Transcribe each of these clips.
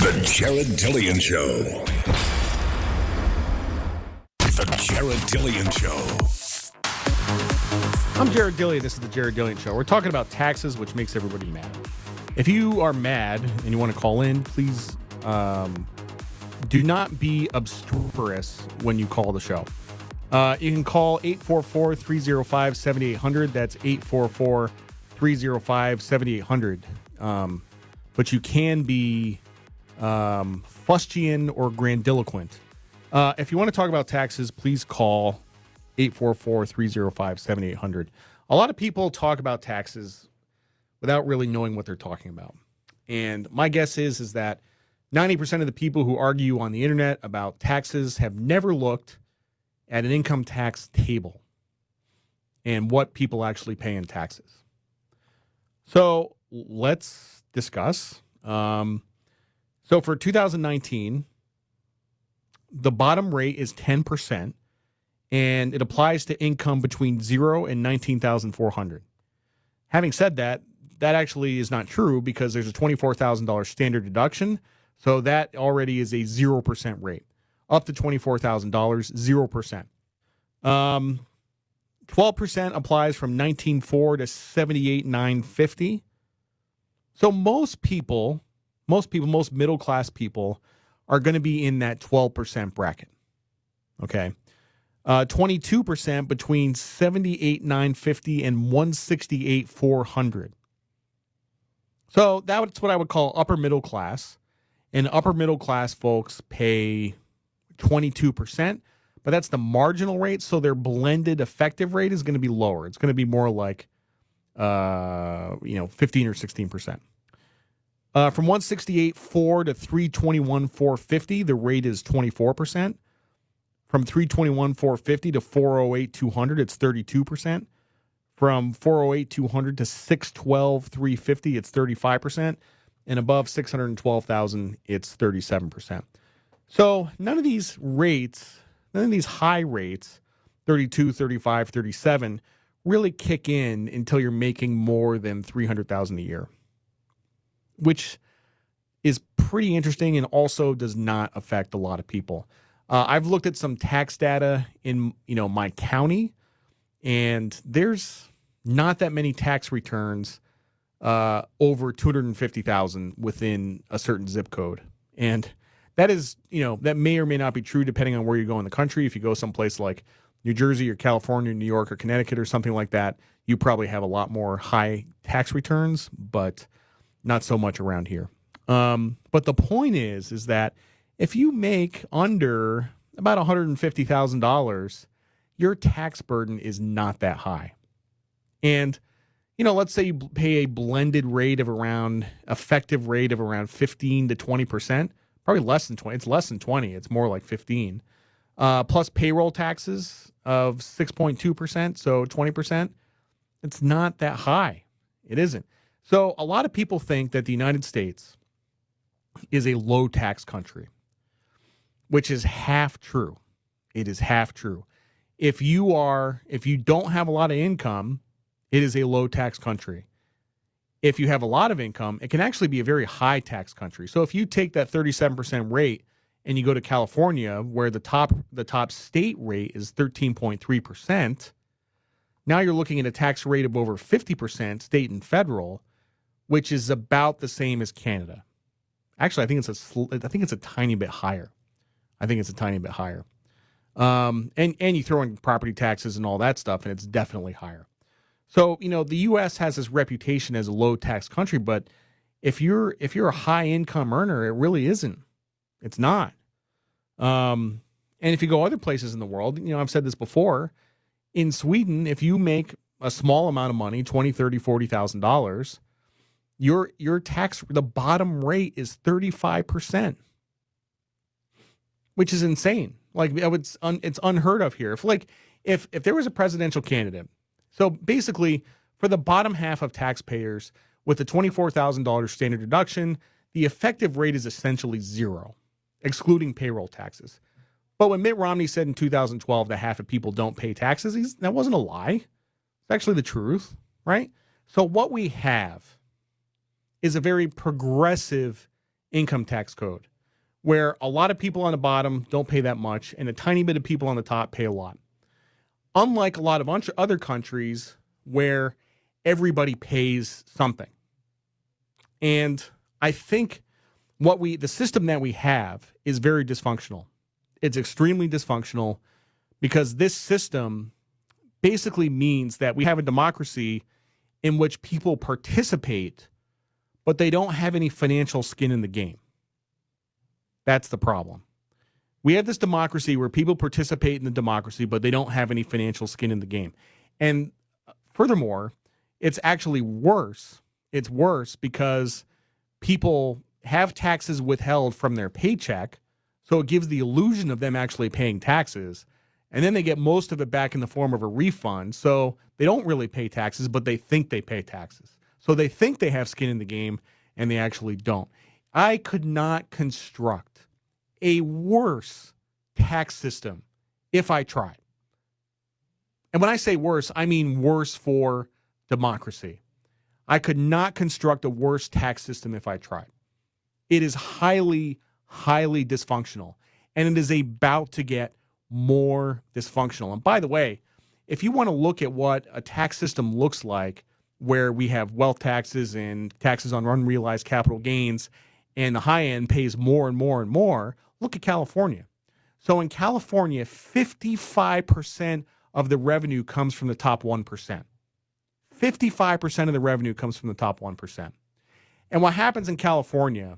The Jared Dillian Show. The Jared Dillian Show. I'm Jared Dillian. This is the Jared Dillian Show. We're talking about taxes, which makes everybody mad. If you are mad and you want to call in, please do not be obstreperous when you call the show. You can call 844-305-7800. That's 844-305-7800. But you can be fustian or grandiloquent. If you want to talk about taxes, please call 844-305-7800. A lot of people talk about taxes without really knowing what they're talking about. And my guess is that 90% of the people who argue on the internet about taxes have never looked at an income tax table and what people actually pay in taxes. So let's discuss. So for 2019, the bottom rate is 10%, and it applies to income between $0 and $19,400. Having said that, that actually is not true because there's a $24,000 standard deduction, so that already is a 0% rate. Up to $24,000, 0%. 12% applies from $19,400 to $78,950. So most middle-class people are going to be in that 12% bracket. Okay. 22% between $78,950 and $168,400. So that's what I would call upper middle class. And upper middle class folks pay 22%, but that's the marginal rate. So their blended effective rate is going to be lower. It's going to be more like 15 or 16%. From $168,400 to $321,450, the rate is 24%. From $321,450 to $408,200, it's 32%. From $408,200 to $612,350, it's 35%. And above $612,000, it's 37%. So none of these high rates, 32, 35, 37, really kick in until you're making more than $300,000 a year, which is pretty interesting and also does not affect a lot of people. I've looked at some tax data in my county, and there's not that many tax returns over $250,000 within a certain zip code. And that is, that may or may not be true depending on where you go in the country. If you go someplace like New Jersey or California, New York or Connecticut or something like that, you probably have a lot more high tax returns, but not so much around here. But the point is that if you make under about $150,000, your tax burden is not that high. And let's say you pay a blended rate of effective rate of around 15 to 20%, probably less than 20. It's less than 20. It's more like 15. Plus payroll taxes of 6.2%, so 20%. It's not that high. It isn't. So a lot of people think that the United States is a low tax country, which is half true. It is half true. If you don't have a lot of income, it is a low tax country. If you have a lot of income, it can actually be a very high tax country. So if you take that 37% rate and you go to California, where the top state rate is 13.3%, now you're looking at a tax rate of over 50% state and federal, which is about the same as Canada. Actually, I think it's a tiny bit higher. And you throw in property taxes and all that stuff, and it's definitely higher. So, the U.S. has this reputation as a low tax country, but if you're a high income earner, it really isn't. It's not. And if you go other places in the world, I've said this before, in Sweden, if you make a small amount of money, $20,000, $30,000, $40,000, your tax, the bottom rate is 35%, which is insane. Like, it's unheard of here. If there was a presidential candidate, so basically for the bottom half of taxpayers with the $24,000 standard deduction, the effective rate is essentially zero, excluding payroll taxes. But when Mitt Romney said in 2012 that half of people don't pay taxes, that wasn't a lie. It's actually the truth, right? So what we have is a very progressive income tax code where a lot of people on the bottom don't pay that much and a tiny bit of people on the top pay a lot. Unlike a lot of other countries where everybody pays something. And I think the system that we have is very dysfunctional. It's extremely dysfunctional because this system basically means that we have a democracy in which people participate, but they don't have any financial skin in the game. That's the problem. We have this democracy where people participate in the democracy, but they don't have any financial skin in the game. And furthermore, it's actually worse. It's worse because people have taxes withheld from their paycheck, so it gives the illusion of them actually paying taxes. And then they get most of it back in the form of a refund. So they don't really pay taxes, but they think they pay taxes. So they think they have skin in the game, and they actually don't. I could not construct a worse tax system if I tried. And when I say worse, I mean worse for democracy. I could not construct a worse tax system if I tried. It is highly, highly dysfunctional, and it is about to get more dysfunctional. And by the way, if you want to look at what a tax system looks like, where we have wealth taxes and taxes on unrealized capital gains, and the high end pays more and more and more, look at California. So in California, 55% of the revenue comes from the top 1%. 55% of the revenue comes from the top 1%. And what happens in California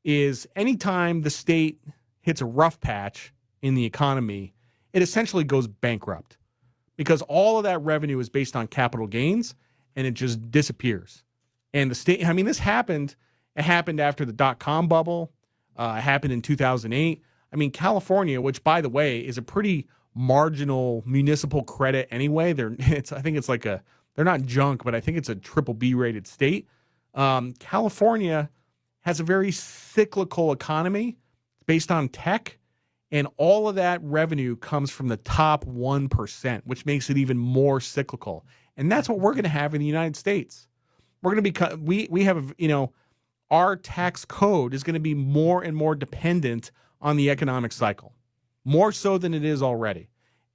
is anytime the state hits a rough patch in the economy, it essentially goes bankrupt because all of that revenue is based on capital gains and it just disappears. And the state, I mean, this happened. It happened after the dot-com bubble. It happened in 2008. I mean, California, which, by the way, is a pretty marginal municipal credit anyway. They're not junk, but I think it's a triple B rated state. California has a very cyclical economy based on tech, and all of that revenue comes from the top 1%, which makes it even more cyclical. And that's what we're going to have in the United States. We're going to be, we have, our tax code is going to be more and more dependent on the economic cycle, more so than it is already.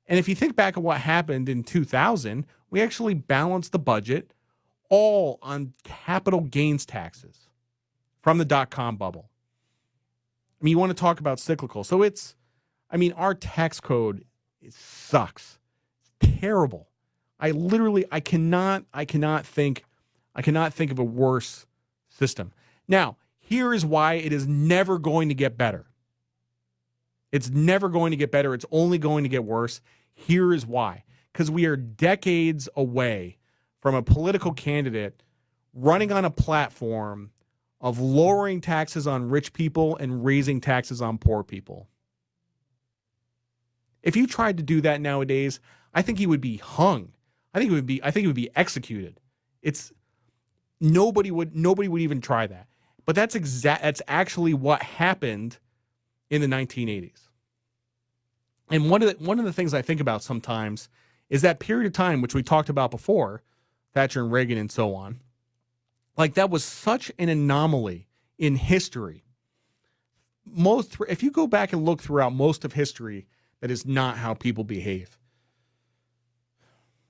And if you think back at what happened in 2000, we actually balanced the budget all on capital gains taxes from the dot-com bubble. I mean, you want to talk about cyclical. So our tax code, it sucks. It's terrible. I cannot think of a worse system. Now, here is why it is never going to get better. It's never going to get better. It's only going to get worse. Here is why. Because we are decades away from a political candidate running on a platform of lowering taxes on rich people and raising taxes on poor people. If you tried to do that nowadays, I think he would be hung. I think it would be executed. Nobody would even try that. But that's actually what happened in the 1980s. And one of the things I think about sometimes is that period of time, which we talked about before, Thatcher and Reagan and so on. Like, that was such an anomaly in history. If you go back and look throughout most of history, that is not how people behave.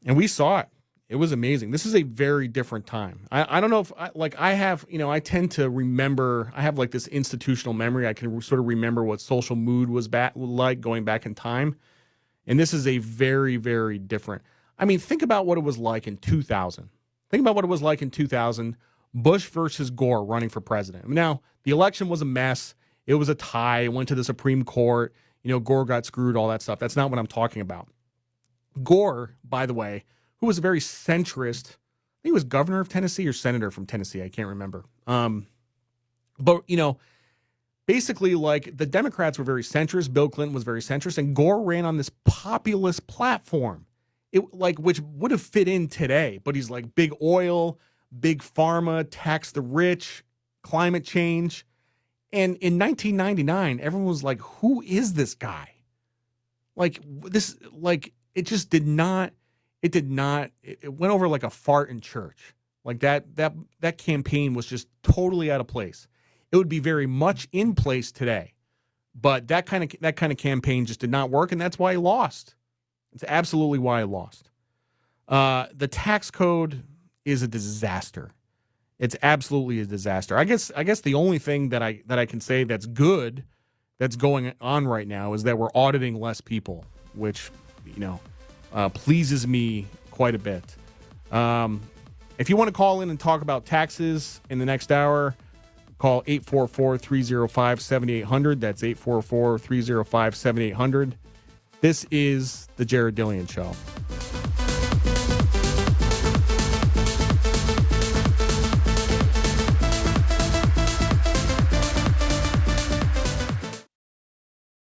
And we saw it. It was amazing. This is a very different time. I don't know if I tend to remember, I have like this institutional memory. I can sort of remember what social mood was like going back in time. And this is a very, very different. I mean, think about what it was like in 2000. Think about what it was like in 2000, Bush versus Gore running for president. Now, the election was a mess. It was a tie. It went to the Supreme Court. Gore got screwed, all that stuff. That's not what I'm talking about. Gore, by the way, who was a very centrist, I think he was governor of Tennessee or senator from Tennessee. I can't remember. But basically, like, the Democrats were very centrist. Bill Clinton was very centrist. And Gore ran on this populist platform, which would have fit in today. But he's like big oil, big pharma, tax the rich, climate change. And in 1999, everyone was like, who is this guy? It just did not. It went over like a fart in church. Like that campaign was just totally out of place. it would be very much in place today. But that kind of campaign just did not work, and that's why he lost. It's absolutely why he lost. The tax code is a disaster. It's absolutely a disaster. I guess the only thing that I can say that's good that's going on right now is that we're auditing less people, which pleases me quite a bit. If you want to call in and talk about taxes in the next hour, call 844-305-7800. That's 844-305-7800. This is the Jared Dillian Show.